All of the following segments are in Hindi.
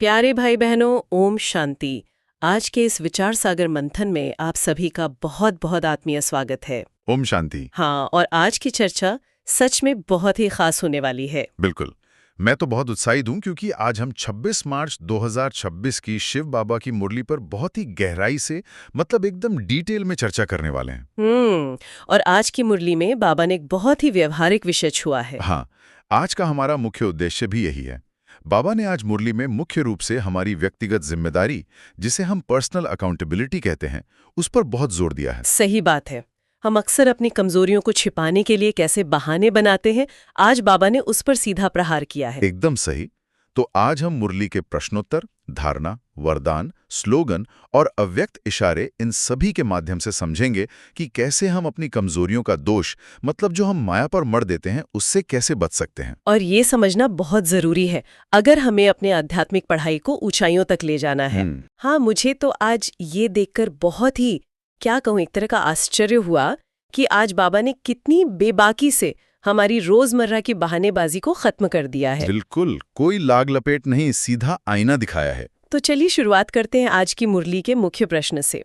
प्यारे भाई बहनों, ओम शांति। आज के इस विचार सागर मंथन में आप सभी का बहुत बहुत आत्मीय स्वागत है। ओम शांति। हाँ, और आज की चर्चा सच में बहुत ही खास होने वाली है। बिल्कुल। मैं तो बहुत उत्साहित हूं क्योंकि आज हम 26 मार्च 2026 की शिव बाबा की मुरली पर बहुत ही गहराई से मतलब एकदम डिटेल में चर्चा करने वाले हैं। और आज की मुरली में बाबा ने एक बहुत ही व्यवहारिक विषय छुआ है। हाँ, आज का हमारा मुख्य उद्देश्य भी यही है। बाबा ने आज मुरली में मुख्य रूप से हमारी व्यक्तिगत जिम्मेदारी, जिसे हम पर्सनल अकाउंटेबिलिटी कहते हैं, उस पर बहुत जोर दिया है। सही बात है। हम अक्सर अपनी कमजोरियों को छिपाने के लिए कैसे बहाने बनाते हैं, आज बाबा ने उस पर सीधा प्रहार किया है। एकदम सही। तो आज हम मुरली के प्रश्नोत्तर, धारणा, वरदान, स्लोगन और अव्यक्त इशारे, इन सभी के माध्यम से समझेंगे कि कैसे हम अपनी कमजोरियों का दोष मतलब जो हम माया पर मर देते हैं, उससे कैसे बच सकते हैं। और ये समझना बहुत जरूरी है अगर हमें अपने आध्यात्मिक पढ़ाई को ऊंचाइयों तक ले जाना है। हाँ, मुझे तो आज ये देखकर बहुत ही, क्या कहूँ, एक तरह का आश्चर्य हुआ कि आज बाबा ने कितनी बेबाकी से हमारी रोजमर्रा की बहानेबाजी को खत्म कर दिया है। बिल्कुल, कोई लाग लपेट नहीं, सीधा आईना दिखाया है। तो चलिए शुरुआत करते हैं आज की मुरली के मुख्य प्रश्न से।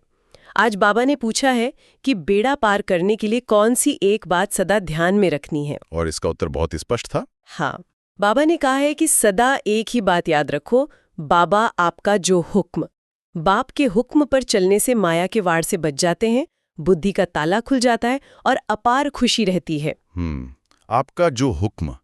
आज बाबा ने पूछा है कि बेड़ा पार करने के लिए कौन सी एक बात सदा ध्यान में रखनी है। और इसका उत्तर बहुत स्पष्ट था। हाँ, बाबा ने कहा है कि सदा एक ही बात याद रखो, बाबा आपका जो हुक्म। बाप के हुक्म पर चलने से माया के वाड़ से बच जाते हैं, बुद्धि का ताला खुल जाता है और अपार खुशी रहती है। आपका जो हुक्म,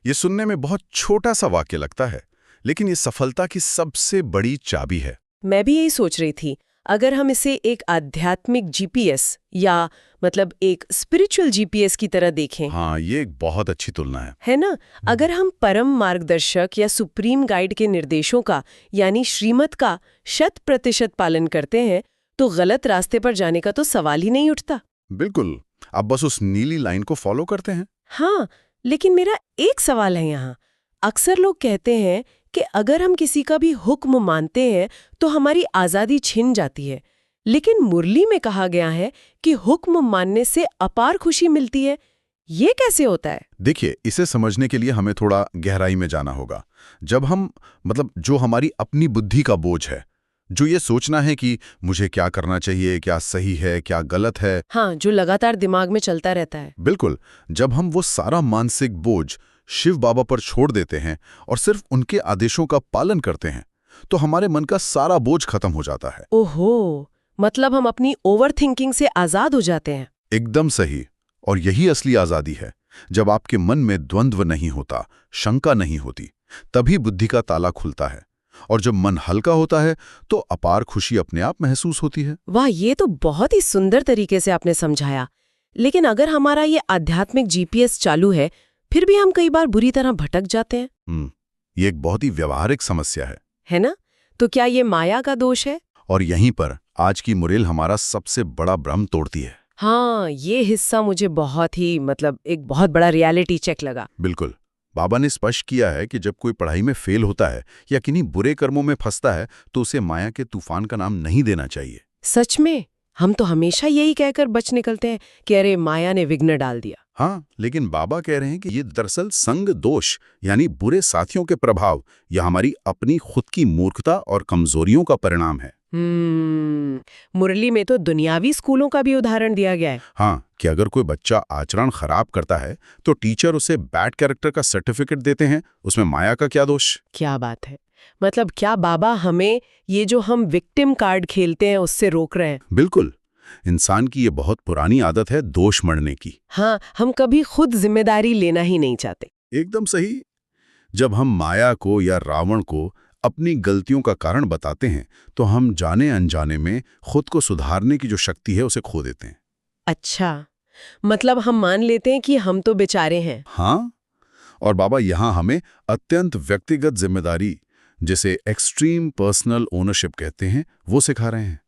ये सुनने में बहुत छोटा सा वाक्य लगता है, लेकिन ये सफलता की सबसे बड़ी चाबी है। मैं भी यही सोच रही थी। अगर हम इसे एक आध्यात्मिक जीपीएस या मतलब एक स्पिरिचुअल जीपीएस की तरह देखें। हाँ, ये एक बहुत अच्छी तुलना है ना? अगर हम परम मार्गदर्शक या सुप्रीम गाइड के निर्देशों का यानी श्रीमत का 100% पालन करते हैं तो गलत रास्ते पर जाने का तो सवाल ही नहीं उठता। बिल्कुल, आप बस उस नीली लाइन को फॉलो करते हैं। हाँ, लेकिन मेरा एक सवाल है यहाँ। अक्सर लोग कहते हैं कि अगर हम किसी का भी हुक्म मानते हैं तो हमारी आज़ादी छिन जाती है, लेकिन मुरली में कहा गया है कि हुक्म मानने से अपार खुशी मिलती है। ये कैसे होता है? देखिए, इसे समझने के लिए हमें थोड़ा गहराई में जाना होगा। जब हम मतलब जो हमारी अपनी बुद्धि का बोझ है, जो ये सोचना है कि मुझे क्या करना चाहिए, क्या सही है, क्या गलत है, हाँ, जो लगातार दिमाग में चलता रहता है। बिल्कुल, जब हम वो सारा मानसिक बोझ शिव बाबा पर छोड़ देते हैं और सिर्फ उनके आदेशों का पालन करते हैं, तो हमारे मन का सारा बोझ खत्म हो जाता है। ओहो, मतलब हम अपनी ओवरथिंकिंग से आजाद हो जाते हैं। एकदम सही। और यही असली आजादी है। जब आपके मन में द्वंद्व नहीं होता, शंका नहीं होती, तभी बुद्धि का ताला खुलता है। और जब मन हल्का होता है तो अपार खुशी अपने आप महसूस होती है। वाह, ये तो बहुत ही सुंदर तरीके से आपने समझाया। लेकिन अगर हमारा ये आध्यात्मिक जीपीएस चालू है, फिर भी हम कई बार बुरी तरह भटक जाते हैं। ये एक बहुत ही व्यवहारिक समस्या है ना? तो क्या ये माया का दोष है? और यहीं पर आज की मुरली हमारा सबसे बड़ा भ्रम तोड़ती है। हाँ, ये हिस्सा मुझे बहुत ही एक बहुत बड़ा रियलिटी चेक लगा। बिल्कुल, बाबा ने स्पष्ट किया है कि जब कोई पढ़ाई में फेल होता है या किन्हीं बुरे कर्मों में फंसता है तो उसे माया के तूफान का नाम नहीं देना चाहिए। सच में? हम तो हमेशा यही कहकर बच निकलते हैं कि अरे माया ने विघ्न डाल दिया। हाँ, लेकिन बाबा कह रहे हैं कि ये दरअसल संग दोष यानी बुरे साथियों के प्रभाव या हमारी अपनी खुद की मूर्खता और कमजोरियों का परिणाम है। मुरली में तो दुनियावी स्कूलों का भी उदाहरण दिया गया है। हाँ, कि अगर कोई बच्चा आचरण खराब करता है तो टीचर उसे बैड कैरेक्टर का सर्टिफिकेट देते हैं, उसमें माया का क्या दोष? क्या बात है। मतलब क्या बाबा हमें ये जो हम विक्टिम कार्ड खेलते हैं उससे रोक रहे हैं? बिल्कुल, इंसान की ये बहुत पुरानी आदत है दोष मढ़ने की। हाँ, हम कभी खुद जिम्मेदारी लेना ही नहीं चाहते। एकदम सही। जब हम माया को या रावण को अपनी गलतियों का कारण बताते हैं तो हम जाने अनजाने में खुद को सुधारने की जो शक्ति है उसे खो देते हैं। अच्छा, मतलब हम मान लेते हैं कि हम तो बेचारे हैं। हाँ, और बाबा यहाँ हमें अत्यंत व्यक्तिगत जिम्मेदारी, जिसे एक्सट्रीम पर्सनल ओनरशिप कहते हैं, वो सिखा रहे हैं।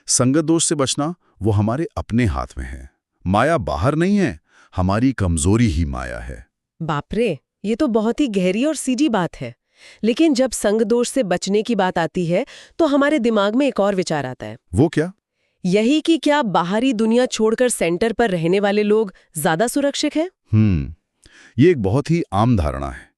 संगत दोष से बचना वो हमारे अपने हाथ में है। माया बाहर नहीं है, हमारी कमजोरी ही माया है। बाप रे, ये तो बहुत ही गहरी और सीधी बात है। लेकिन जब संग दोष से बचने की बात आती है तो हमारे दिमाग में एक और विचार आता है। वो क्या? यही कि क्या बाहरी दुनिया छोड़कर सेंटर पर रहने वाले लोग ज्यादा सुरक्षित हैं? ये एक बहुत ही आम धारणा है।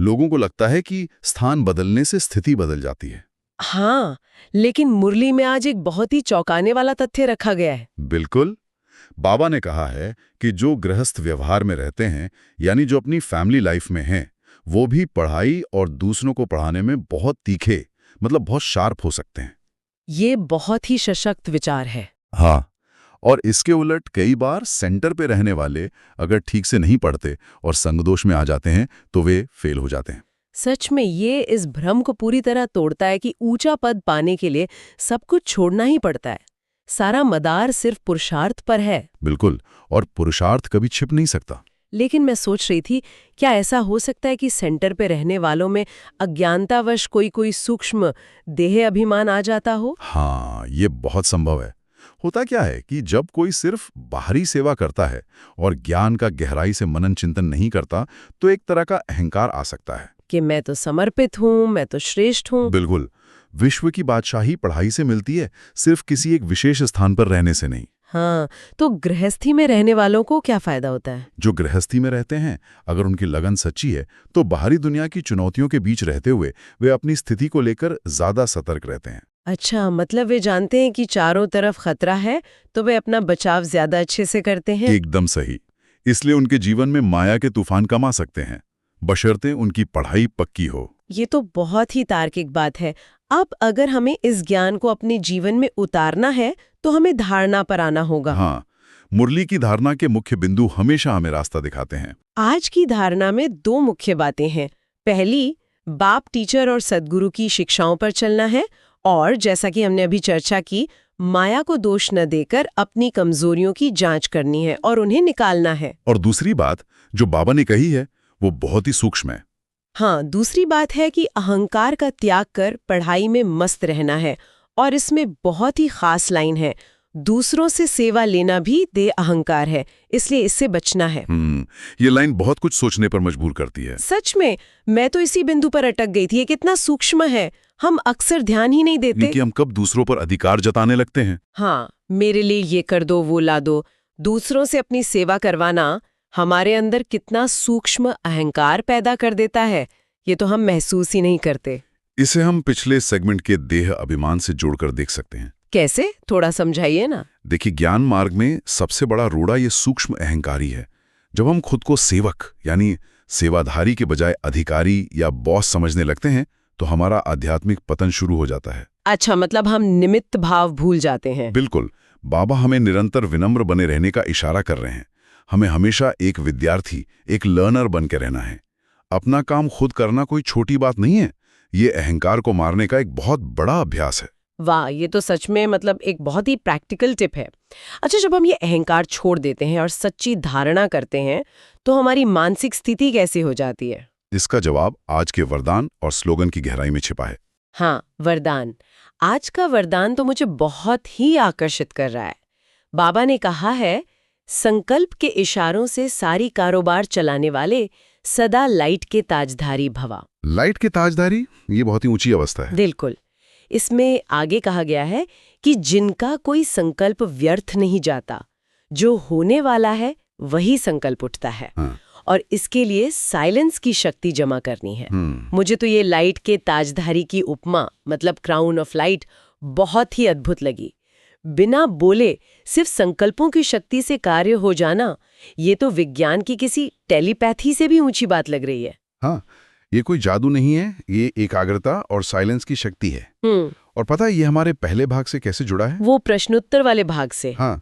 लोगों को लगता है कि स्थान बदलने से स्थिति बदल जाती है। हाँ, लेकिन मुरली में आज एक बहुत ही चौंकाने वाला तथ्य रखा गया है। बिल्कुल। बाबा ने कहा है कि जो गृहस्थ व्यवहार में रहते हैं, यानी जो अपनी फैमिली लाइफ में हैं, वो भी पढ़ाई और दूसरों को पढ़ाने में बहुत तीखे, मतलब बहुत शार्प हो सकते हैं। ये बहुत ही सशक्त विचार है। हाँ, और इसके उलट कई बार सेंटर पे रहने वाले अगर ठीक से नहीं पढ़ते और संगदोष में आ जाते हैं तो वे फेल हो जाते हैं। सच में ये इस भ्रम को पूरी तरह तोड़ता है कि ऊंचा पद पाने के लिए सब कुछ छोड़ना ही पड़ता है। सारा मदार सिर्फ पुरुषार्थ पर है। बिल्कुल, और पुरुषार्थ कभी छिप नहीं सकता। लेकिन मैं सोच रही थी, क्या ऐसा हो सकता है कि सेंटर पे रहने वालों में अज्ञानतावश कोई सूक्ष्म देह अभिमान आ जाता हो? हाँ, ये बहुत संभव है। होता क्या है कि जब कोई सिर्फ बाहरी सेवा करता है और ज्ञान का गहराई से मनन चिंतन नहीं करता, तो एक तरह का अहंकार आ सकता है कि मैं तो समर्पित हूँ, मैं तो श्रेष्ठ हूँ। बिल्कुल। विश्व की बादशाही पढ़ाई से मिलती है, सिर्फ किसी एक विशेष स्थान पर रहने से नहीं। हाँ, तो गृहस्थी में रहने वालों को क्या फायदा होता है? जो गृहस्थी में रहते हैं, अगर उनकी लगन सच्ची है, तो बाहरी दुनिया की चुनौतियों के बीच रहते हुए वे अपनी स्थिति को लेकर ज्यादा सतर्क रहते हैं। अच्छा, मतलब वे जानते हैं कि चारों तरफ खतरा है, तो वे अपना बचाव ज्यादा अच्छे से करते हैं। एकदम सही। इसलिए उनके जीवन में माया के तूफान कम आ सकते हैं, बशर्ते उनकी पढ़ाई पक्की हो। ये तो बहुत ही तार्किक बात है। अब अगर हमें इस ज्ञान को अपने जीवन में उतारना है, तो हमें धारणा पर आना होगा। हाँ, मुरली की धारणा के मुख्य बिंदु हमेशा हमें रास्ता दिखाते हैं। आज की धारणा में दो मुख्य बातें हैं। पहली, बाप, टीचर और सद्गुरु की शिक्षाओं पर चलना है, और जैसा कि हमने अभी चर्चा की, माया को दोष न देकर अपनी कमजोरियों की जांच करनी है और उन्हें निकालना है। और दूसरी बात जो बाबा ने कही है, वो बहुत ही सूक्ष्म है। हाँ, दूसरी बात है कि अहंकार का त्याग कर पढ़ाई में मस्त रहना है, और इसमें बहुत ही खास लाइन है, दूसरों से सेवा लेना भी दे अहंकार है, इसलिए इससे बचना है। ये लाइन बहुत कुछ सोचने पर मजबूर करती है। सच में, मैं तो इसी बिंदु पर अटक गई थी। ये कितना सूक्ष्म है, हम अक्सर ध्यान ही नहीं देते कि हम कब दूसरों पर अधिकार जताने लगते हैं। हाँ, मेरे लिए ये कर दो, वो ला दो। दूसरों से अपनी सेवा करवाना हमारे अंदर कितना सूक्ष्म अहंकार पैदा कर देता है, ये तो हम महसूस ही नहीं करते। इसे हम पिछले सेगमेंट के देह अभिमान से जोड़कर देख सकते हैं। कैसे, थोड़ा समझाइए ना। देखिए, ज्ञान मार्ग में सबसे बड़ा रोड़ा ये सूक्ष्म अहंकारी है। जब हम खुद को सेवक यानी सेवाधारी के बजाय अधिकारी या बॉस समझने लगते हैं, तो हमारा आध्यात्मिक पतन शुरू हो जाता है। अच्छा, मतलब हम निमित्त भाव भूल जाते हैं। बिल्कुल। बाबा हमें निरंतर विनम्र बने रहने का इशारा कर रहे हैं। हमें हमेशा एक विद्यार्थी, एक लर्नर बन के रहना है। अपना काम खुद करना कोई छोटी बात नहीं है। ये अहंकार को मारने का एक बहुत बड़ा अभ्यास है। वाह, ये तो सच में मतलब एक बहुत ही प्रैक्टिकल टिप है। अच्छा, जब हम ये अहंकार छोड़ देते हैं और सच्ची धारणा करते हैं, तो हमारी मानसिक स्थिति कैसी हो जाती है? इसका जवाब आज के वरदान और स्लोगन की गहराई में छिपा है। हाँ, वरदान। आज का वरदान तो मुझे बहुत ही आकर्षित कर रहा है। बाबा ने कहा है, संकल्प के इशारों से सारी कारोबार चलाने वाले सदा लाइट के ताजधारी भवा। लाइट के ताजधारी, ये बहुत ही ऊंची अवस्था है। बिल्कुल। इसमें आगे कहा गया है कि जिनका कोई संकल्प व्यर्थ नहीं जाता, जो होने वाला है वही संकल्प उठता है। हाँ। और इसके लिए साइलेंस की शक्ति जमा करनी है। मुझे तो ये लाइट के ताजधारी की उपमा, मतलब क्राउन ऑफ लाइट, बहुत ही अद्भुत लगी। बिना बोले सिर्फ संकल्पों की शक्ति से कार्य हो जाना, ये तो विज्ञान की किसी टेलीपैथी से भी ऊंची बात लग रही है। हाँ, ये कोई जादू नहीं है, ये एकाग्रता और साइलेंस की शक्ति है। और पता है ये हमारे पहले भाग से कैसे जुड़ा है? वो प्रश्नोत्तर वाले भाग से। हाँ,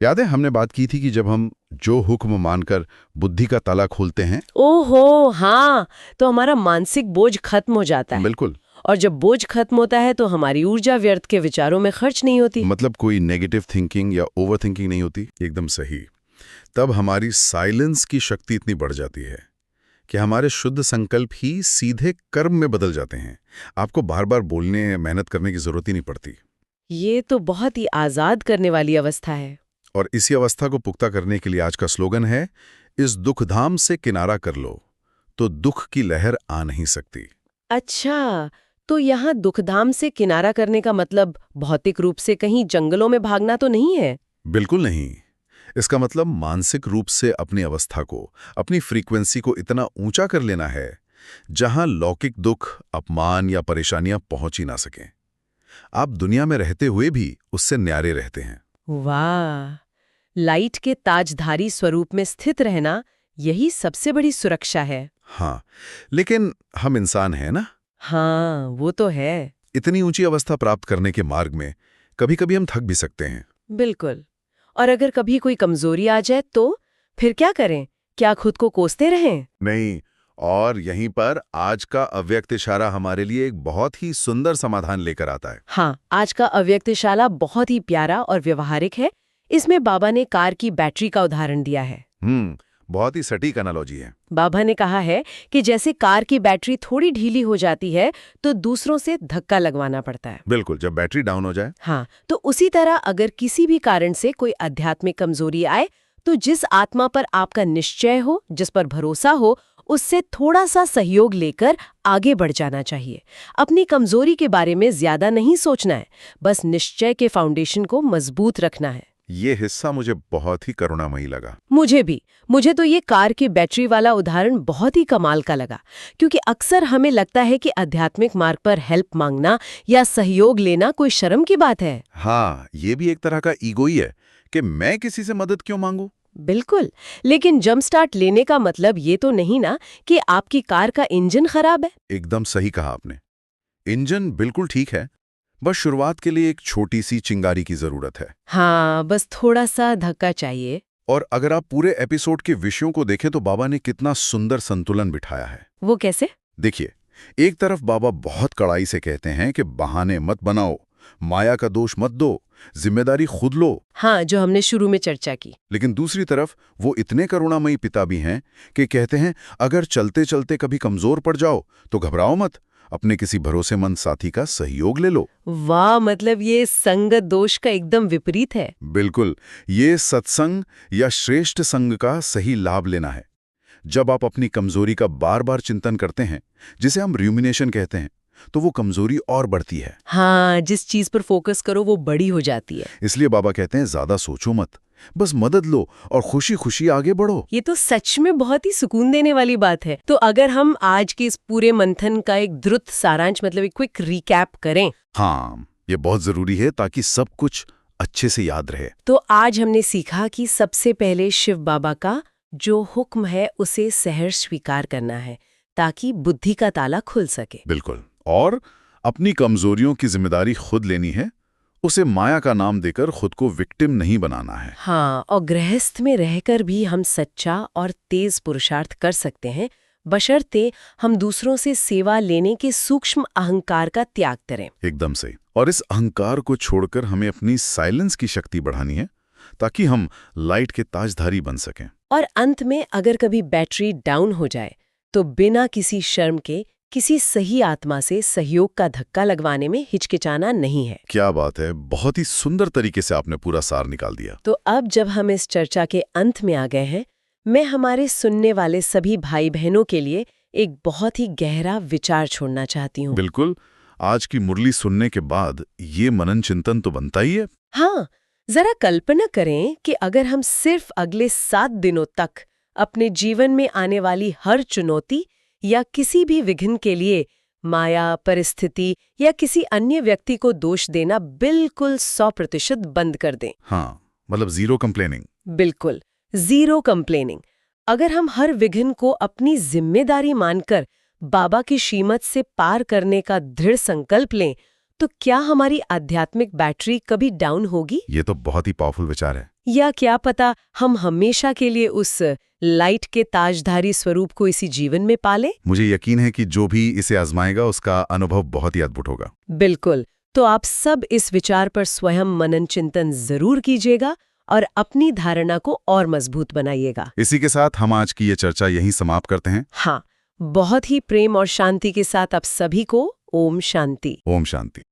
याद है हमने बात की थी कि जब हम जो हुक्म मानकर बुद्धि का ताला खोलते हैं। ओहो हाँ, तो हमारा मानसिक बोझ खत्म हो जाता है। बिल्कुल। और जब बोझ खत्म होता है तो हमारी ऊर्जा व्यर्थ के विचारों में खर्च नहीं होती। मतलब कोई नेगेटिव थिंकिंग या ओवर थिंकिंग नहीं होती। एकदम सही। तब हमारी साइलेंस की शक्ति इतनी बढ़ जाती है कि हमारे शुद्ध संकल्प ही सीधे कर्म में बदल जाते हैं। आपको बार बार बोलने, मेहनत करने की जरूरत ही नहीं पड़ती। ये तो बहुत ही आजाद करने वाली अवस्था है। और इसी अवस्था को पुख्ता करने के लिए आज का स्लोगन है, इस दुखधाम से किनारा कर लो तो दुख की लहर आ नहीं सकती। अच्छा, तो यहाँ दुखधाम से किनारा करने का मतलब भौतिक रूप से कहीं जंगलों में भागना तो नहीं है? बिल्कुल नहीं। इसका मतलब मानसिक रूप से अपनी अवस्था को, अपनी फ्रीक्वेंसी को इतना ऊंचा कर लेना है जहां लौकिक दुख, अपमान या परेशानियां पहुंच ही ना सकें। आप दुनिया में रहते हुए भी उससे न्यारे रहते हैं। वाह, लाइट के ताजधारी स्वरूप में स्थित रहना, यही सबसे बड़ी सुरक्षा है। हाँ, लेकिन हम इंसान हैं ना। हाँ, वो तो है। इतनी ऊंची अवस्था प्राप्त करने के मार्ग में कभी-कभी हम थक भी सकते हैं। बिल्कुल। और अगर कभी कोई कमजोरी आ जाए तो फिर क्या करें? क्या खुद को कोसते रहें? नहीं, और यहीं पर आज का अव्यक्त इशारा हमारे लिए एक बहुत ही सुंदर समाधान लेकर आता है। हाँ, आज का अव्यक्त इशारा बहुत ही प्यारा और व्यवहारिक है। इसमें बाबा ने कार की बैटरी का उदाहरण दिया है। बहुत ही सटीक एनालॉजी है। बाबा ने कहा है कि जैसे कार की बैटरी थोड़ी ढीली हो जाती है तो दूसरों से धक्का लगवाना पड़ता है। बिल्कुल, जब बैटरी डाउन हो जाए। हाँ, तो उसी तरह अगर किसी भी कारण से कोई आध्यात्मिक कमजोरी आए तो जिस आत्मा पर आपका निश्चय हो, जिस पर भरोसा हो, उससे थोड़ा सा सहयोग लेकर आगे बढ़ जाना चाहिए। अपनी कमजोरी के बारे में ज्यादा नहीं सोचना है, बस निश्चय के फाउंडेशन को मजबूत रखना है। ये हिस्सा मुझे बहुत ही करुणामयी लगा। मुझे भी। मुझे तो ये कार की बैटरी वाला उदाहरण बहुत ही कमाल का लगा, क्योंकि अक्सर हमें लगता है कि आध्यात्मिक मार्ग पर हेल्प मांगना या सहयोग लेना कोई शर्म की बात है। हाँ, ये भी एक तरह का ईगो ही है कि मैं किसी से मदद क्यों मांगू। बिल्कुल, लेकिन जंप स्टार्ट लेने का मतलब ये तो नहीं ना कि आपकी कार का इंजन खराब है। एकदम सही कहा आपने। इंजन बिल्कुल ठीक है, बस शुरुआत के लिए एक छोटी सी चिंगारी की जरूरत है। हाँ, बस थोड़ा सा धक्का चाहिए। और अगर आप पूरे एपिसोड के विषयों को देखें तो बाबा ने कितना सुंदर संतुलन बिठाया है। वो कैसे? देखिए, एक तरफ बाबा बहुत कड़ाई से कहते हैं कि बहाने मत बनाओ, माया का दोष मत दो, जिम्मेदारी खुद लो। हाँ, जो हमने शुरू में चर्चा की। लेकिन दूसरी तरफ वो इतने करुणामयी पिता भी हैं कि कहते हैं अगर चलते चलते कभी कमजोर पड़ जाओ तो घबराओ मत, अपने किसी भरोसेमंद साथी का सहयोग ले लो। वाह, मतलब ये संगत दोष का एकदम विपरीत है। बिल्कुल, ये सत्संग या श्रेष्ठ संग का सही लाभ लेना है। जब आप अपनी कमजोरी का बार बार चिंतन करते हैं, जिसे हम रूमिनेशन कहते हैं, तो वो कमजोरी और बढ़ती है। हाँ, जिस चीज पर फोकस करो वो बड़ी हो जाती है। इसलिए बाबा कहते हैं ज्यादा सोचो मत, बस मदद लो और खुशी खुशी आगे बढ़ो। ये तो सच में बहुत ही सुकून देने वाली बात है। तो अगर हम आज के इस पूरे मंथन का एक द्रुत सारांश, मतलब एक क्विक रिकैप करें। हाँ, ये बहुत जरूरी है ताकि सब कुछ अच्छे से याद रहे। तो आज हमने सीखा कि सबसे पहले शिव बाबा का जो हुक्म है उसे सहर्ष स्वीकार करना है, ताकि बुद्धि का ताला खुल सके। बिल्कुल, और अपनी कमजोरियों की जिम्मेदारी खुद लेनी है, उसे माया का नाम देकर खुद को विक्टिम नहीं बनाना है। हाँ, और गृहस्थ में रहकर भी हम सच्चा और तेज पुरुषार्थ कर सकते हैं, बशर्ते हम दूसरों से सेवा लेने के सूक्ष्म अहंकार का त्याग करें। एकदम सही। और इस अहंकार को छोड़कर हमें अपनी साइलेंस की शक्ति बढ़ानी है, ताकि हम लाइट के ताजधारी बन सकें। और अंत में अगर कभी बैटरी डाउन हो जाए तो बिना किसी शर्म के किसी सही आत्मा से सहयोग का धक्का लगवाने में हिचकिचाना नहीं है। क्या बात है, बहुत ही सुंदर तरीके से आपने पूरा सार निकाल दिया। तो अब जब हम इस चर्चा के अंत में आ गए हैं, मैं हमारे सुनने वाले सभी भाई बहनों के लिए एक बहुत ही गहरा विचार छोड़ना चाहती हूँ। बिल्कुल, आज की मुरली सुनने के बाद ये मनन चिंतन तो बनता ही है। हाँ, जरा कल्पना करें कि अगर हम सिर्फ अगले 7 दिनों तक अपने जीवन में आने वाली हर चुनौती या किसी भी विघ्न के लिए माया, परिस्थिति या किसी अन्य व्यक्ति को दोष देना बिल्कुल 100% बंद कर दें। हाँ, मतलब जीरो कंप्लेनिंग। बिल्कुल, जीरो कंप्लेनिंग। अगर हम हर विघ्न को अपनी जिम्मेदारी मानकर बाबा की श्रीमत से पार करने का दृढ़ संकल्प लें, तो क्या हमारी आध्यात्मिक बैटरी कभी डाउन होगी? ये तो बहुत ही पावरफुल विचार है। या क्या पता हम हमेशा के लिए उस लाइट के ताजधारी स्वरूप को इसी जीवन में पालें? मुझे यकीन है कि जो भी इसे आजमाएगा उसका अनुभव बहुत ही अद्भुत होगा। बिल्कुल। तो आप सब इस विचार पर स्वयं मनन चिंतन जरूर कीजिएगा और अपनी धारणा को और मजबूत बनाइएगा। इसी के साथ हम आज की ये चर्चा यहीं समाप्त करते हैं। हाँ, बहुत ही प्रेम और शांति के साथ आप सभी को ओम शांति। ओम शांति।